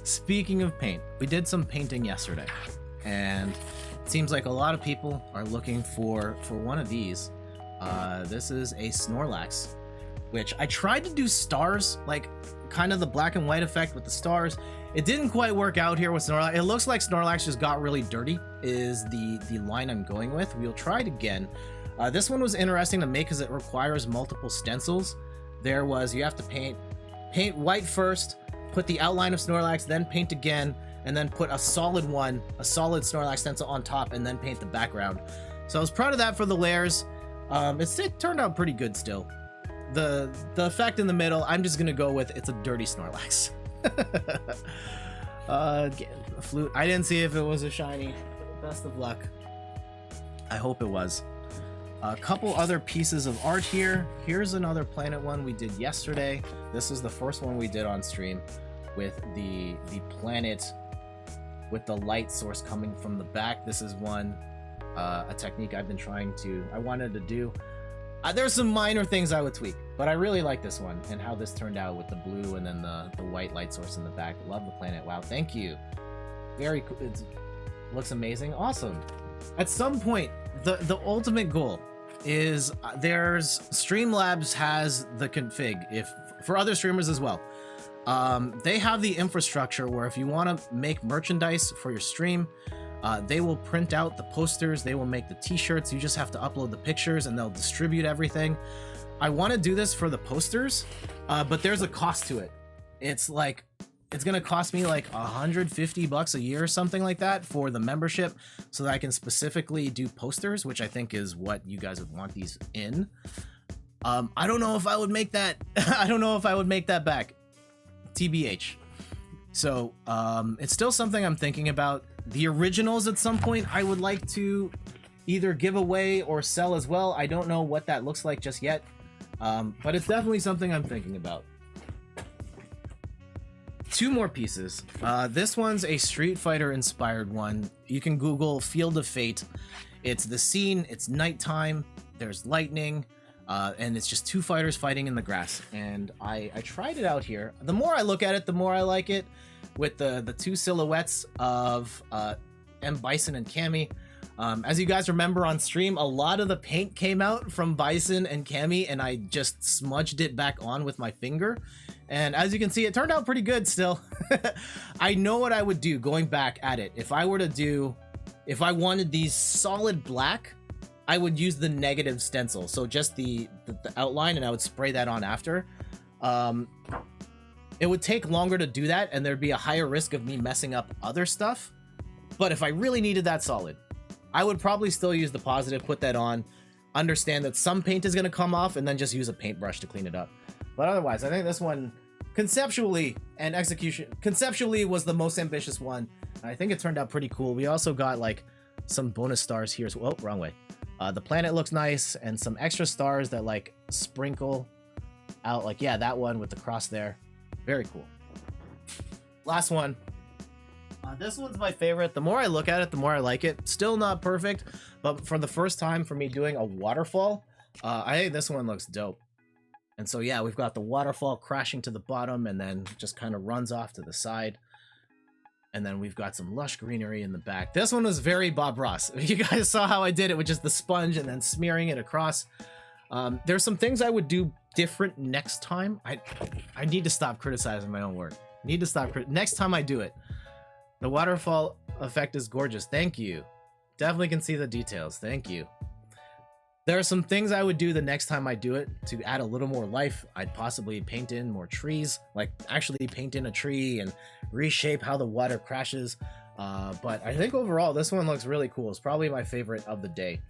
Speaking of paint, we did some painting yesterday, and it seems like a lot of people are looking for one of these. This is a Snorlax, which I tried to do stars, like kind of the black and white effect with the stars. It didn't quite work out here with Snorlax. It looks like Snorlax just got really dirty, is the line I'm going with. We'll try it again. This one was interesting to make because it requires multiple stencils. You have to paint white first, put the outline of Snorlax, then paint again, and then put a solid Snorlax stencil on top, and then paint the background. So I was proud of that for the layers. It turned out pretty good still. The effect in the middle, I'm just gonna go with it's a dirty Snorlax. Flute. I didn't see if it was a shiny. Best of luck. I hope it was. A couple other pieces of art here. Here's another planet one we did yesterday. This is the first one we did on stream with the planet with the light source coming from the back. This is one a technique I wanted to do. There's some minor things I would tweak, but I really like this one and how this turned out with the blue and then the white light source in the back. Love the planet. Wow, thank you. Very cool. It looks amazing. Awesome. At some point, the ultimate goal is Streamlabs has the config for other streamers as well. They have the infrastructure where if you want to make merchandise for your stream, they will print out the posters, they will make the t-shirts. You just have to upload the pictures and they'll distribute everything. I want to do this for the posters, but there's a cost to it. It's gonna cost me like $150 a year or something like that for the membership, so that I can specifically do posters, which I think is what you guys would want these in. I don't know if I would make that. I don't know if I would make that back, TBH. So it's still something I'm thinking about. The originals at some point I would like to either give away or sell as well. I don't know what that looks like just yet, but it's definitely something I'm thinking about. Two more pieces. This one's a Street Fighter inspired one. You can Google Field of Fate. It's the scene, it's nighttime, there's lightning, and it's just two fighters fighting in the grass. And I tried it out here. The more I look at it, the more I like it, with the two silhouettes of M. Bison and Cammy. As you guys remember on stream, a lot of the paint came out from Bison and Cammy, and I just smudged it back on with my finger. And as you can see, it turned out pretty good still. I know what I would do going back at it. If I wanted these solid black, I would use the negative stencil. So just the outline, and I would spray that on after. It would take longer to do that, and there'd be a higher risk of me messing up other stuff. But if I really needed that solid, I would probably still use the positive, put that on, understand that some paint is going to come off, and then just use a paintbrush to clean it up. But otherwise, I think this one, conceptually and execution, conceptually was the most ambitious one. I think it turned out pretty cool. We also got like some bonus stars here. Oh, wrong way. The planet looks nice, and some extra stars that like sprinkle out, like, yeah, that one with the cross there. Very cool. Last one. This one's my favorite. The more I look at it, the more I like it. Still not perfect, but for the first time for me doing a waterfall, I think this one looks dope. And so yeah, we've got the waterfall crashing to the bottom and then just kind of runs off to the side. And then we've got some lush greenery in the back. This one was very Bob Ross. You guys saw how I did it with just the sponge and then smearing it across. There's some things I would do different next time. I need to stop criticizing my own work. Next time I do it. The waterfall effect is gorgeous. Thank you. Definitely can see the details. Thank you. There are some things I would do the next time I do it to add a little more life. I'd possibly paint in more trees, like actually paint in a tree and reshape how the water crashes. But I think overall, this one looks really cool. It's probably my favorite of the day.